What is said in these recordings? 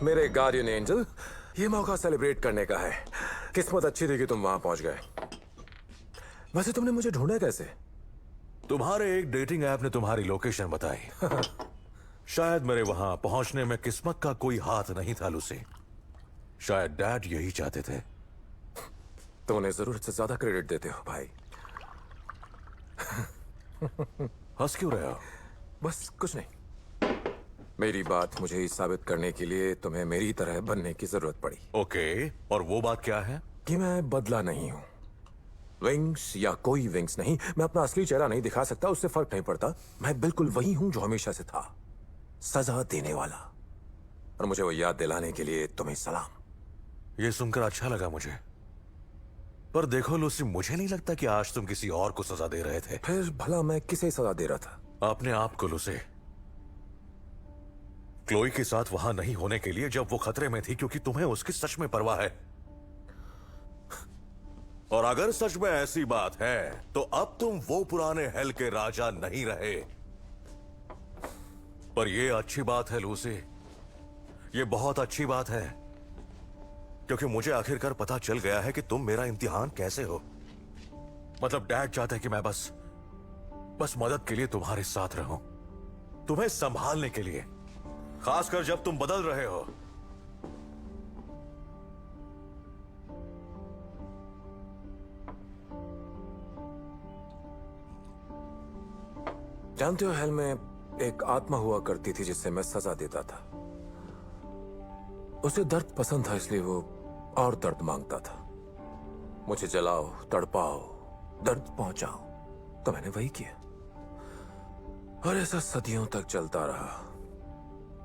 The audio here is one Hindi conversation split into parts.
मेरे गार्डियन एंजल, ये मौका सेलिब्रेट करने का है। किस्मत अच्छी थी कि तुम वहां पहुंच गए। वैसे तुमने मुझे ढूंढा कैसे? तुम्हारे एक डेटिंग ऐप ने तुम्हारी लोकेशन बताई। शायद मेरे वहां पहुंचने में किस्मत का कोई हाथ नहीं था लूसी। शायद डैड यही चाहते थे। तुम उन्हें जरूरत से ज्यादा क्रेडिट देते हो भाई। हंस क्यों रहे हो? बस कुछ नहीं। मेरी बात मुझे ही साबित करने के लिए तुम्हें मेरी तरह बनने की जरूरत पड़ी। ओके, और वो बात क्या है? कि मैं बदला नहीं हूं। विंग्स या कोई विंग्स नहीं, मैं अपना असली चेहरा नहीं दिखा सकता, उससे फर्क नहीं पड़ता। मैं बिल्कुल वही हूं जो हमेशा से था, सजा देने वाला। और मुझे वो याद दिलाने के लिए तुम्हें सलाम। ये सुनकर अच्छा लगा मुझे। पर देखो लूसी, मुझे नहीं लगता कि आज तुम किसी और को सजा दे रहे थे। फिर भला मैं किसे सजा दे रहा था? अपने आप को लूसी। क्लोई के साथ वहां नहीं होने के लिए जब वो खतरे में थी, क्योंकि तुम्हें उसकी सच में परवाह है। और अगर सच में ऐसी बात है तो अब तुम वो पुराने हेल के राजा नहीं रहे। पर ये अच्छी बात है लूसी, ये बहुत अच्छी बात है, क्योंकि मुझे आखिरकार पता चल गया है कि तुम मेरा इम्तिहान कैसे हो। मतलब डैड चाहते हैं कि मैं बस मदद के लिए तुम्हारे साथ रहूं, तुम्हें संभालने के लिए, खासकर जब तुम बदल रहे हो। जानते हो, हेल में एक आत्मा हुआ करती थी जिससे मैं सजा देता था। उसे दर्द पसंद था, इसलिए वो और दर्द मांगता था। मुझे जलाओ, तड़पाओ, दर्द पहुंचाओ, तो मैंने वही किया। और ऐसा सदियों तक चलता रहा।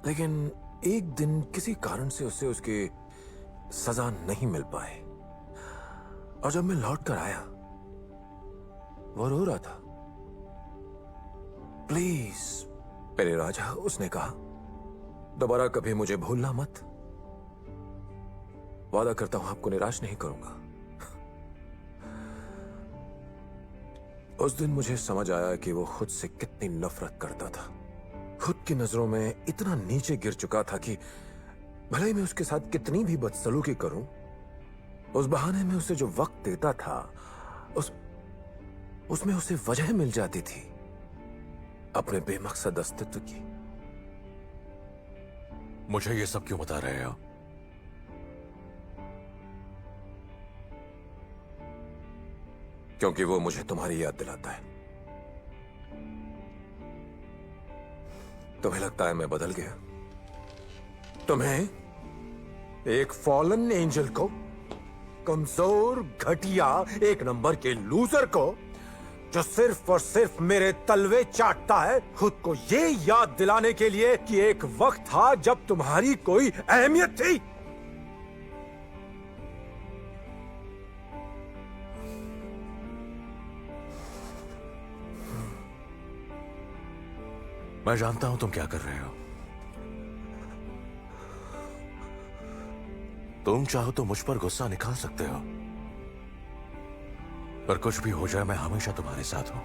लेकिन एक दिन किसी कारण से उसे उसकी सजा नहीं मिल पाई। और जब मैं लौट कर आया, वो रो रहा था। प्लीज मेरे राजा, उसने कहा, दोबारा कभी मुझे भूलना मत। वादा करता हूं आपको निराश नहीं करूंगा। उस दिन मुझे समझ आया कि वो खुद से कितनी नफरत करता था। खुद की नजरों में इतना नीचे गिर चुका था कि भले ही मैं उसके साथ कितनी भी बदसलूकी करूं, उस बहाने में उसे जो वक्त देता था उसमें उसे वजह मिल जाती थी अपने बेमकसद अस्तित्व की। मुझे ये सब क्यों बता रहे हो? क्योंकि वो मुझे तुम्हारी याद दिलाता है। तुम्हें लगता है मैं बदल गया? तुम्हें, एक फॉलन एंजल को, कमजोर, घटिया, एक नंबर के लूजर को, जो सिर्फ और सिर्फ मेरे तलवे चाटता है, खुद को ये याद दिलाने के लिए कि एक वक्त था जब तुम्हारी कोई अहमियत थी। मैं जानता हूं तुम क्या कर रहे हो। तुम चाहो तो मुझ पर गुस्सा निकाल सकते हो, पर कुछ भी हो जाए मैं हमेशा तुम्हारे साथ हूं।